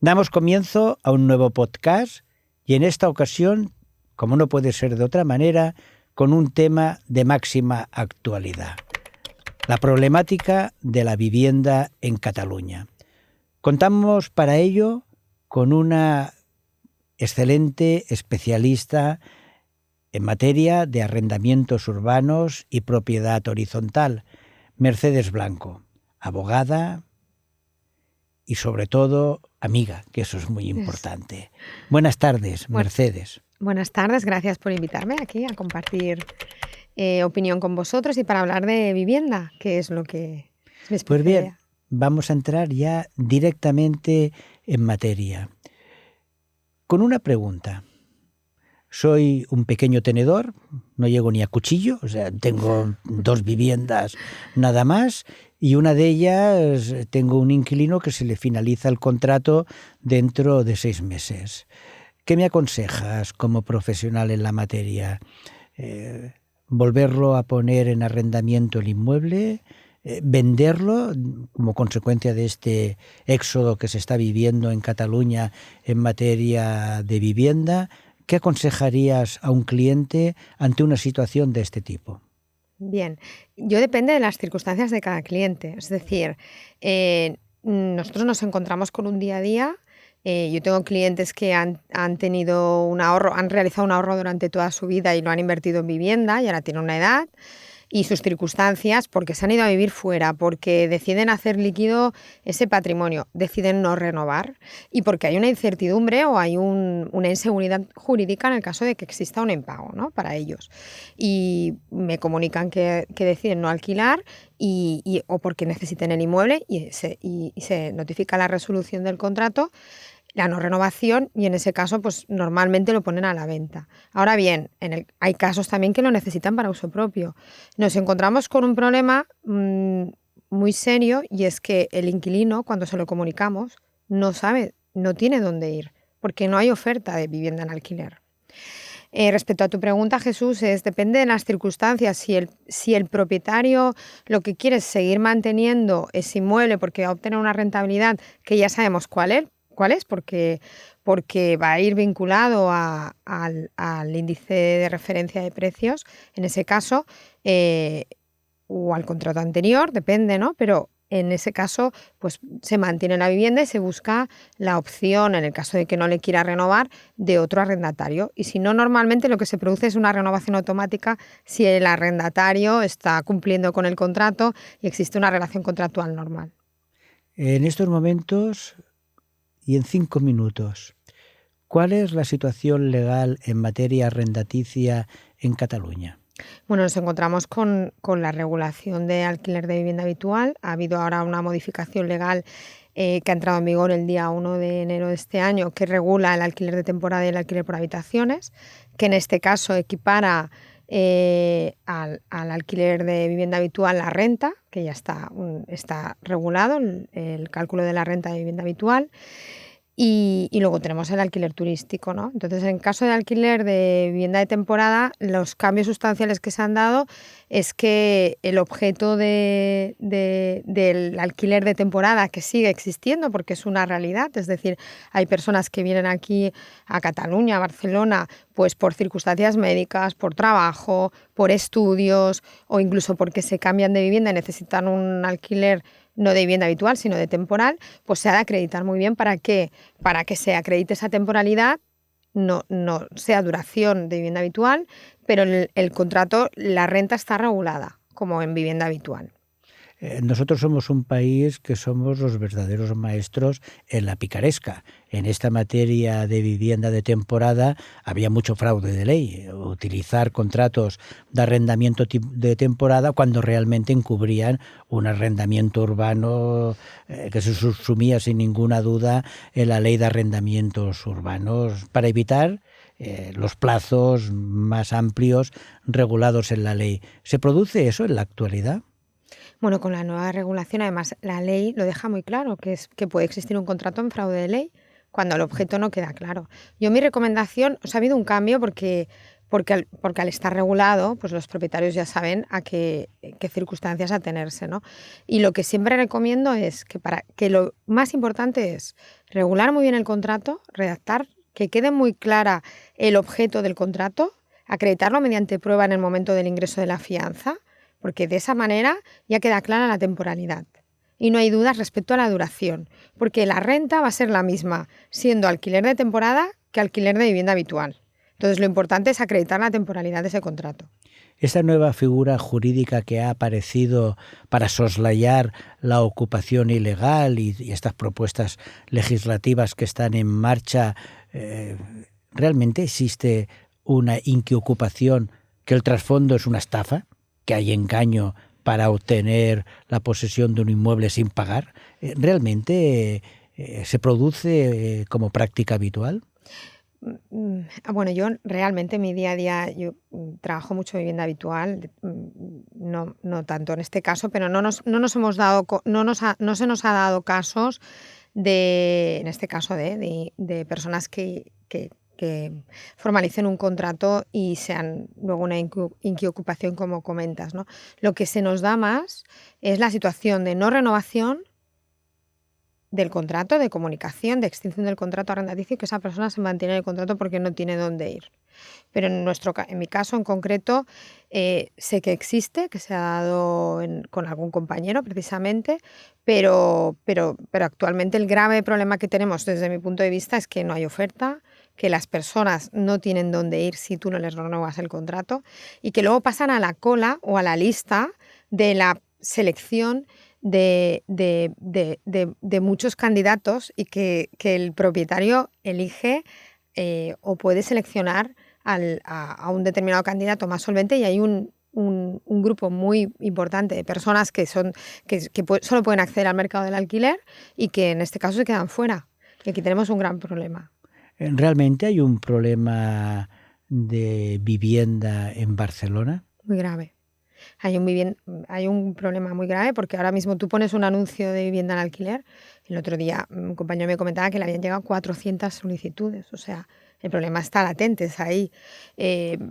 Damos comienzo a un nuevo podcast y en esta ocasión, como no puede ser de otra manera, con un tema de máxima actualidad: la problemática de la vivienda en Cataluña. Contamos para ello con una excelente especialista en materia de arrendamientos urbanos y propiedad horizontal, Mercedes Blanco, abogada y sobre todo amiga, que eso es muy importante. Buenas tardes, Mercedes. Buenas tardes, gracias por invitarme aquí a compartir opinión con vosotros y para hablar de vivienda, que es lo que es mi especialidad. Pues bien, vamos a entrar ya directamente en materia. Con una pregunta. Soy un pequeño tenedor, no llego ni a cuchillo, o sea, tengo 2 viviendas nada más, y una de ellas tengo un inquilino que se le finaliza el contrato dentro de 6 meses. ¿Qué me aconsejas como profesional en la materia? ¿Volverlo a poner en arrendamiento el inmueble? ¿Venderlo como consecuencia de este éxodo que se está viviendo en Cataluña en materia de vivienda? ¿Qué aconsejarías a un cliente ante una situación de este tipo? Bien, yo depende de las circunstancias de cada cliente. Es decir, nosotros nos encontramos con un día a día. Yo tengo clientes que han tenido un ahorro, han realizado un ahorro durante toda su vida y lo han invertido en vivienda y ahora tienen una edad y sus circunstancias, porque se han ido a vivir fuera, porque deciden hacer líquido ese patrimonio, deciden no renovar y porque hay una incertidumbre o hay una inseguridad jurídica en el caso de que exista un impago, ¿no?, para ellos. Y me comunican que deciden no alquilar o porque necesiten el inmueble y se notifica la resolución del contrato, la no renovación, y en ese caso pues normalmente lo ponen a la venta. Ahora bien, hay casos también que lo necesitan para uso propio. Nos encontramos con un problema muy serio, y es que el inquilino, cuando se lo comunicamos, no sabe, no tiene dónde ir, porque no hay oferta de vivienda en alquiler. Respecto a tu pregunta, Jesús, depende de las circunstancias. Si el propietario lo que quiere es seguir manteniendo ese inmueble porque va a obtener una rentabilidad que ya sabemos cuál es, porque va a ir vinculado al índice de referencia de precios, en ese caso, o al contrato anterior, depende, ¿no? Pero en ese caso, pues se mantiene la vivienda y se busca la opción, en el caso de que no le quiera renovar, de otro arrendatario. Y si no, normalmente lo que se produce es una renovación automática si el arrendatario está cumpliendo con el contrato y existe una relación contractual normal. En estos momentos y en 5 minutos, ¿cuál es la situación legal en materia arrendaticia en Cataluña? Bueno, nos encontramos con la regulación de alquiler de vivienda habitual. Ha habido ahora una modificación legal que ha entrado en vigor el día 1 de enero de este año, que regula el alquiler de temporada y el alquiler por habitaciones, que en este caso equipara al alquiler de vivienda habitual la renta, que ya está regulado, el cálculo de la renta de vivienda habitual. Y luego tenemos el alquiler turístico, ¿no? Entonces, en caso de alquiler de vivienda de temporada, los cambios sustanciales que se han dado es que el objeto del alquiler de temporada, que sigue existiendo porque es una realidad, es decir, hay personas que vienen aquí a Cataluña, a Barcelona, pues por circunstancias médicas, por trabajo, por estudios o incluso porque se cambian de vivienda y necesitan un alquiler no de vivienda habitual, sino de temporal, pues se ha de acreditar muy bien para que se acredite esa temporalidad, no sea duración de vivienda habitual, pero el contrato, la renta está regulada como en vivienda habitual. Nosotros somos un país que somos los verdaderos maestros en la picaresca. En esta materia de vivienda de temporada había mucho fraude de ley. Utilizar contratos de arrendamiento de temporada cuando realmente encubrían un arrendamiento urbano que se subsumía sin ninguna duda en la ley de arrendamientos urbanos para evitar los plazos más amplios regulados en la ley. ¿Se produce eso en la actualidad? Bueno, con la nueva regulación, además, la ley lo deja muy claro, que puede existir un contrato en fraude de ley cuando el objeto no queda claro. Mi recomendación, ha habido un cambio porque porque al estar regulado, pues los propietarios ya saben a qué circunstancias atenerse, ¿no? Y lo que siempre recomiendo es que lo más importante es regular muy bien el contrato, redactar, que quede muy clara el objeto del contrato, acreditarlo mediante prueba en el momento del ingreso de la fianza, porque de esa manera ya queda clara la temporalidad. Y no hay dudas respecto a la duración, porque la renta va a ser la misma, siendo alquiler de temporada que alquiler de vivienda habitual. Entonces, lo importante es acreditar la temporalidad de ese contrato. Esta nueva figura jurídica que ha aparecido para soslayar la ocupación ilegal y estas propuestas legislativas que están en marcha, ¿realmente existe una inquiocupación que el trasfondo es una estafa, que hay engaño para obtener la posesión de un inmueble sin pagar? ¿Realmente se produce como práctica habitual? Bueno, yo realmente en mi día a día yo trabajo mucho vivienda habitual, no tanto en este caso, pero no se nos ha dado casos en este caso de personas que formalicen un contrato y sean luego una inquiocupación, como comentas, ¿no? Lo que se nos da más es la situación de no renovación del contrato, de comunicación, de extinción del contrato arrendaticio, y que esa persona se mantiene en el contrato porque no tiene dónde ir. Pero en mi caso en concreto, sé que existe, que se ha dado con algún compañero precisamente, pero actualmente el grave problema que tenemos desde mi punto de vista es que no hay oferta, que las personas no tienen dónde ir si tú no les renuevas el contrato, y que luego pasan a la cola o a la lista de la selección de muchos candidatos, y que el propietario elige o puede seleccionar a un determinado candidato más solvente, y hay un grupo muy importante de personas que solo pueden acceder al mercado del alquiler y que en este caso se quedan fuera. Y aquí tenemos un gran problema. ¿Realmente hay un problema de vivienda en Barcelona? Muy grave. Hay un problema muy grave, porque ahora mismo tú pones un anuncio de vivienda en alquiler. El otro día un compañero me comentaba que le habían llegado 400 solicitudes. O sea, el problema está latente, es ahí.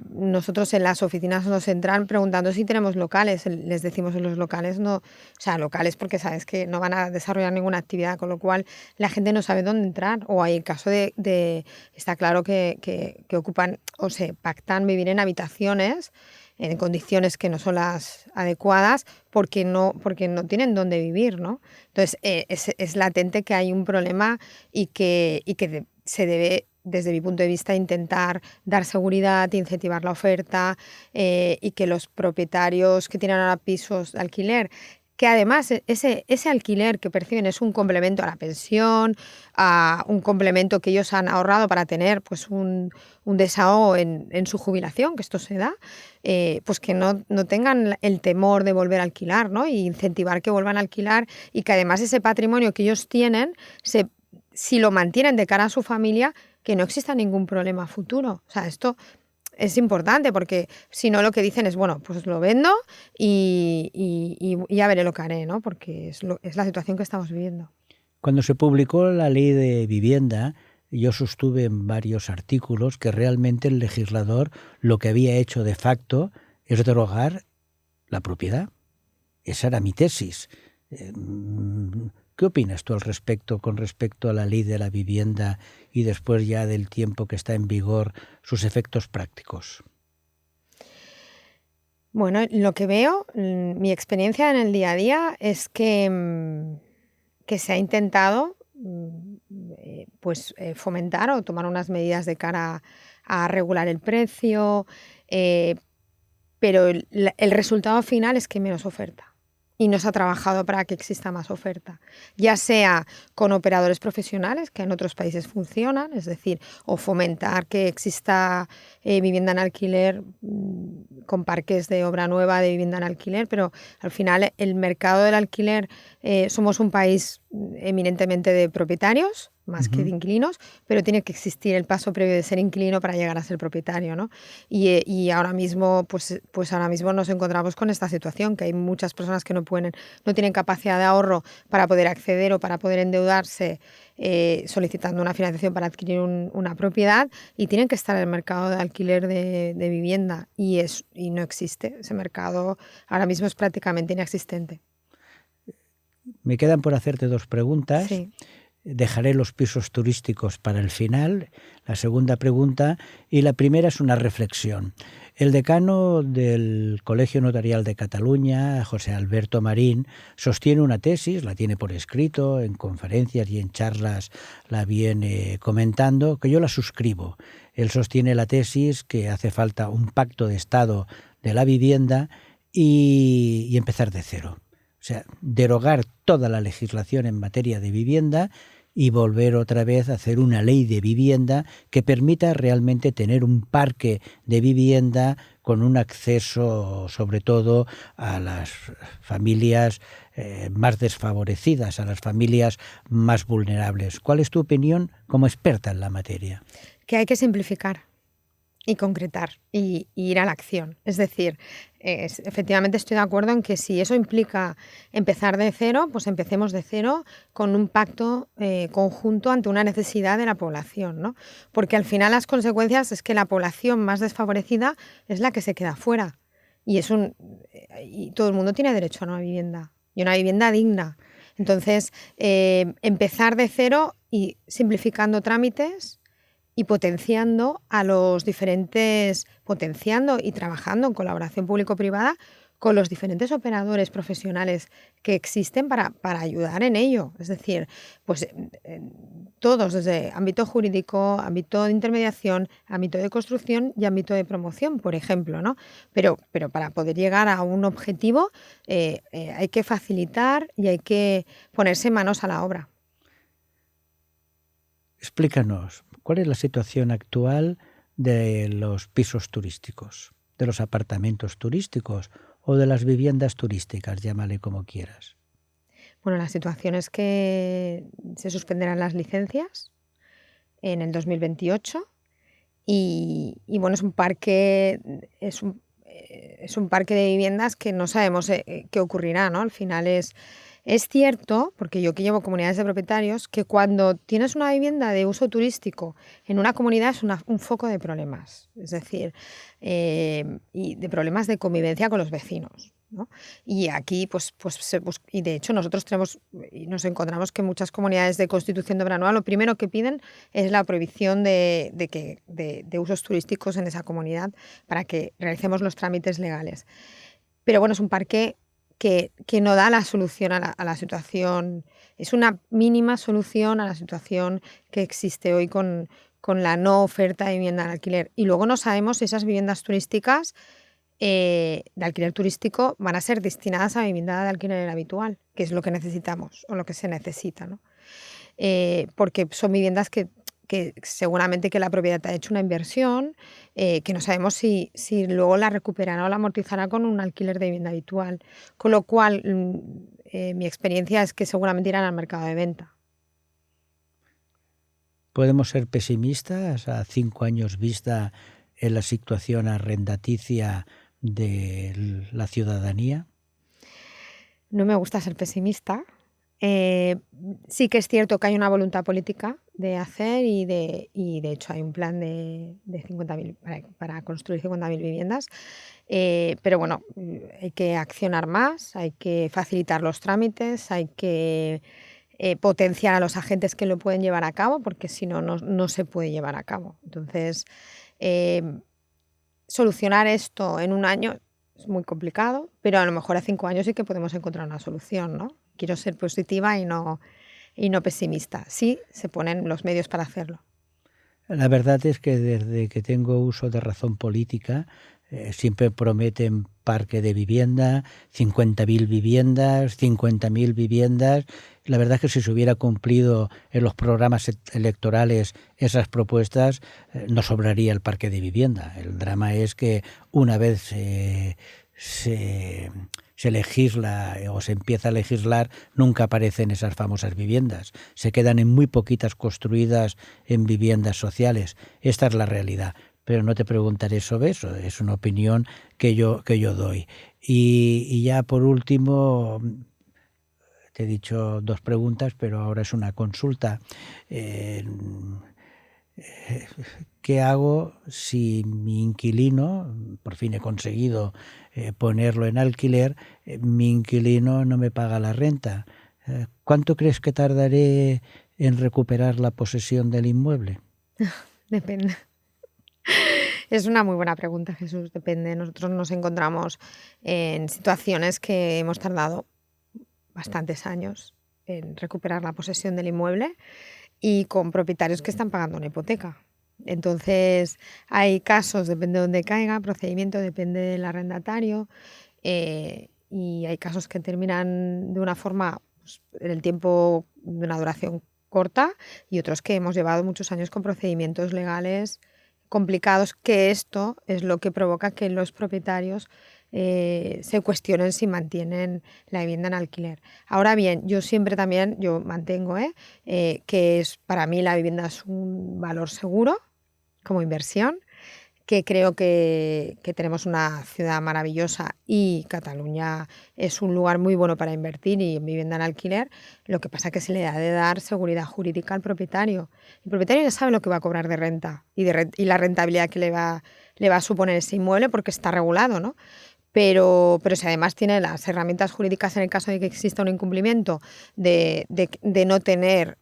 Nosotros en las oficinas nos entran preguntando si tenemos locales. Les decimos en los locales no, o sea, locales porque sabes que no van a desarrollar ninguna actividad, con lo cual la gente no sabe dónde entrar. O hay el caso está claro que ocupan o se pactan vivir en habitaciones en condiciones que no son las adecuadas porque no tienen dónde vivir, ¿no? Entonces, es latente que hay un problema y que se debe, desde mi punto de vista, intentar dar seguridad, incentivar la oferta, y que los propietarios que tienen ahora pisos de alquiler, que además ese alquiler que perciben es un complemento a la pensión, a un complemento que ellos han ahorrado para tener pues un desahogo en su jubilación, que esto se da, pues que no tengan el temor de volver a alquilar, ¿no? Y incentivar que vuelvan a alquilar, y que además ese patrimonio que ellos tienen, si lo mantienen de cara a su familia, que no exista ningún problema futuro. O sea, esto es importante, porque si no, lo que dicen es, bueno, pues lo vendo y ya veré lo que haré, ¿no? Porque es la situación que estamos viviendo. Cuando se publicó la ley de vivienda, yo sostuve en varios artículos que realmente el legislador lo que había hecho de facto es derogar la propiedad. Esa era mi tesis. ¿Qué opinas tú con respecto a la ley de la vivienda y después ya del tiempo que está en vigor, sus efectos prácticos? Bueno, lo que veo, mi experiencia en el día a día es que se ha intentado fomentar o tomar unas medidas de cara a regular el precio, pero el resultado final es que hay menos oferta. Y no se ha trabajado para que exista más oferta, ya sea con operadores profesionales, que en otros países funcionan, es decir, o fomentar que exista vivienda en alquiler con parques de obra nueva de vivienda en alquiler, pero al final el mercado del alquiler, somos un país eminentemente de propietarios, más que de inquilinos, pero tiene que existir el paso previo de ser inquilino para llegar a ser propietario, ¿no? Y ahora mismo, pues ahora mismo nos encontramos con esta situación, que hay muchas personas que no tienen capacidad de ahorro para poder acceder o para poder endeudarse solicitando una financiación para adquirir una propiedad y tienen que estar en el mercado de alquiler de vivienda y no existe. Ese mercado ahora mismo es prácticamente inexistente. Me quedan por hacerte 2 preguntas. Sí. Dejaré los pisos turísticos para el final, la segunda pregunta, y la primera es una reflexión. El decano del Colegio Notarial de Cataluña, José Alberto Marín, sostiene una tesis, la tiene por escrito, en conferencias y en charlas la viene comentando, que yo la suscribo. Él sostiene la tesis que hace falta un pacto de Estado de la vivienda y empezar de cero. O sea, derogar toda la legislación en materia de vivienda y volver otra vez a hacer una ley de vivienda que permita realmente tener un parque de vivienda con un acceso sobre todo a las familias más desfavorecidas, a las familias más vulnerables. ¿Cuál es tu opinión como experta en la materia? Que hay que simplificar y concretar y ir a la acción. Es decir, efectivamente estoy de acuerdo en que si eso implica empezar de cero, pues empecemos de cero con un pacto conjunto ante una necesidad de la población, ¿no? Porque al final las consecuencias es que la población más desfavorecida es la que se queda fuera y todo el mundo tiene derecho a una vivienda y una vivienda digna. Entonces, empezar de cero y simplificando trámites y potenciando y trabajando en colaboración público-privada con los diferentes operadores profesionales que existen para ayudar en ello. Es decir, pues todos, desde ámbito jurídico, ámbito de intermediación, ámbito de construcción y ámbito de promoción, por ejemplo, ¿no? Pero para poder llegar a un objetivo hay que facilitar y hay que ponerse manos a la obra. Explícanos, ¿cuál es la situación actual de los pisos turísticos, de los apartamentos turísticos o de las viviendas turísticas, llámale como quieras? Bueno, la situación es que se suspenderán las licencias en el 2028 y bueno, es un parque de viviendas que no sabemos qué ocurrirá, ¿no? Al final es cierto, porque yo que llevo comunidades de propietarios, que cuando tienes una vivienda de uso turístico en una comunidad es un foco de problemas, es decir, y de problemas de convivencia con los vecinos, ¿no? Y aquí, y de hecho nosotros nos encontramos que muchas comunidades de constitución de obra nueva lo primero que piden es la prohibición de usos turísticos en esa comunidad para que realicemos los trámites legales. Pero bueno, es un parque que no da la solución a la situación, es una mínima solución a la situación que existe hoy con la no oferta de vivienda en alquiler. Y luego no sabemos si esas viviendas turísticas de alquiler turístico van a ser destinadas a vivienda de alquiler habitual, que es lo que necesitamos o lo que se necesita, ¿no? Porque son viviendas que seguramente que la propiedad ha hecho una inversión, que no sabemos si luego la recuperará o la amortizará con un alquiler de vivienda habitual. Con lo cual, mi experiencia es que seguramente irán al mercado de venta. ¿Podemos ser pesimistas a 5 años vista en la situación arrendaticia de la ciudadanía? No me gusta ser pesimista. Sí que es cierto que hay una voluntad política de hacer y de hecho hay un plan de 50.000 para construir 50.000 viviendas, pero bueno, hay que accionar más, hay que facilitar los trámites, hay que potenciar a los agentes que lo pueden llevar a cabo, porque si no, no se puede llevar a cabo. Entonces, solucionar esto en un año es muy complicado, pero a lo mejor a 5 años sí que podemos encontrar una solución, ¿no? Quiero ser positiva y no pesimista. Sí, se ponen los medios para hacerlo. La verdad es que desde que tengo uso de razón política, siempre prometen parque de vivienda, 50.000 viviendas, 50.000 viviendas. La verdad es que si se hubiera cumplido en los programas electorales esas propuestas, no sobraría el parque de vivienda. El drama es que una vez se se legisla o se empieza a legislar, nunca aparecen esas famosas viviendas. Se quedan en muy poquitas construidas en viviendas sociales. Esta es la realidad. Pero no te preguntaré sobre eso, es una opinión que yo doy. Y ya por último, te he dicho 2 preguntas, pero ahora es una consulta. ¿Qué hago si mi inquilino, por fin he conseguido ponerlo en alquiler, mi inquilino no me paga la renta? ¿Cuánto crees que tardaré en recuperar la posesión del inmueble? Depende. Es una muy buena pregunta, Jesús. Depende. Nosotros nos encontramos en situaciones que hemos tardado bastantes años en recuperar la posesión del inmueble y con propietarios que están pagando una hipoteca. Entonces, hay casos, depende de dónde caiga, procedimiento, depende del arrendatario, y hay casos que terminan de una forma, pues, en el tiempo de una duración corta, y otros que hemos llevado muchos años con procedimientos legales complicados, que esto es lo que provoca que los propietarios se cuestionen si mantienen la vivienda en alquiler. Ahora bien, yo siempre también, yo mantengo que para mí la vivienda es un valor seguro como inversión, que creo que tenemos una ciudad maravillosa y Cataluña es un lugar muy bueno para invertir y en vivienda en alquiler. Lo que pasa es que se le ha de dar seguridad jurídica al propietario. El propietario ya sabe lo que va a cobrar de renta y la rentabilidad que le va a suponer ese inmueble porque está regulado, ¿no? Pero si además tiene las herramientas jurídicas en el caso de que exista un incumplimiento de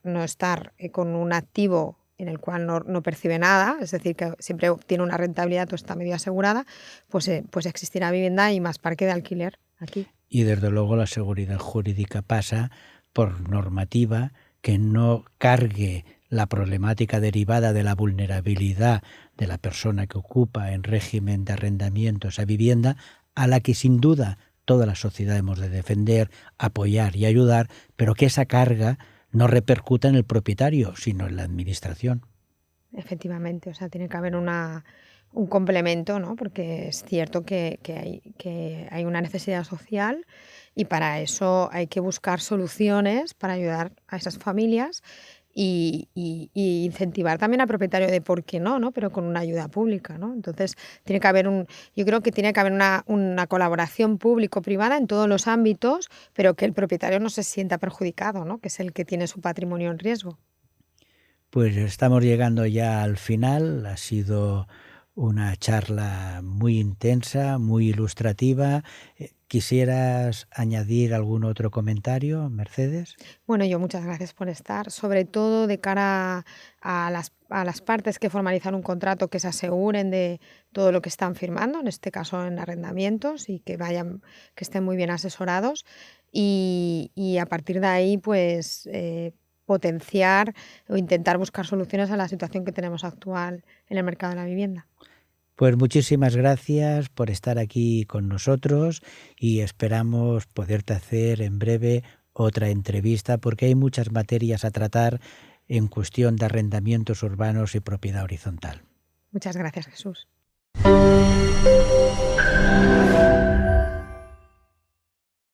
no estar con un activo en el cual no percibe nada, es decir, que siempre obtiene una rentabilidad o está medio asegurada, pues existirá vivienda y más parque de alquiler aquí. Y desde luego la seguridad jurídica pasa por normativa que no cargue la problemática derivada de la vulnerabilidad de la persona que ocupa en régimen de arrendamiento esa vivienda, a la que sin duda toda la sociedad hemos de defender, apoyar y ayudar, pero que esa carga no repercuta en el propietario, sino en la administración. Efectivamente, o sea, tiene que haber un complemento, ¿no? Porque es cierto que hay una necesidad social y para eso hay que buscar soluciones para ayudar a esas familias y incentivar también al propietario de por qué no, pero con una ayuda pública, ¿no? Entonces, yo creo que tiene que haber una colaboración público-privada en todos los ámbitos, pero que el propietario no se sienta perjudicado, ¿no? Que es el que tiene su patrimonio en riesgo. Pues estamos llegando ya al final. Ha sido una charla muy intensa, muy ilustrativa. ¿Quisieras añadir algún otro comentario, Mercedes? Bueno, yo muchas gracias por estar, sobre todo de cara a las partes que formalizan un contrato, que se aseguren de todo lo que están firmando, en este caso en arrendamientos, y que estén muy bien asesorados y a partir de ahí, pues potenciar o intentar buscar soluciones a la situación que tenemos actual en el mercado de la vivienda. Pues muchísimas gracias por estar aquí con nosotros y esperamos poderte hacer en breve otra entrevista porque hay muchas materias a tratar en cuestión de arrendamientos urbanos y propiedad horizontal. Muchas gracias, Jesús.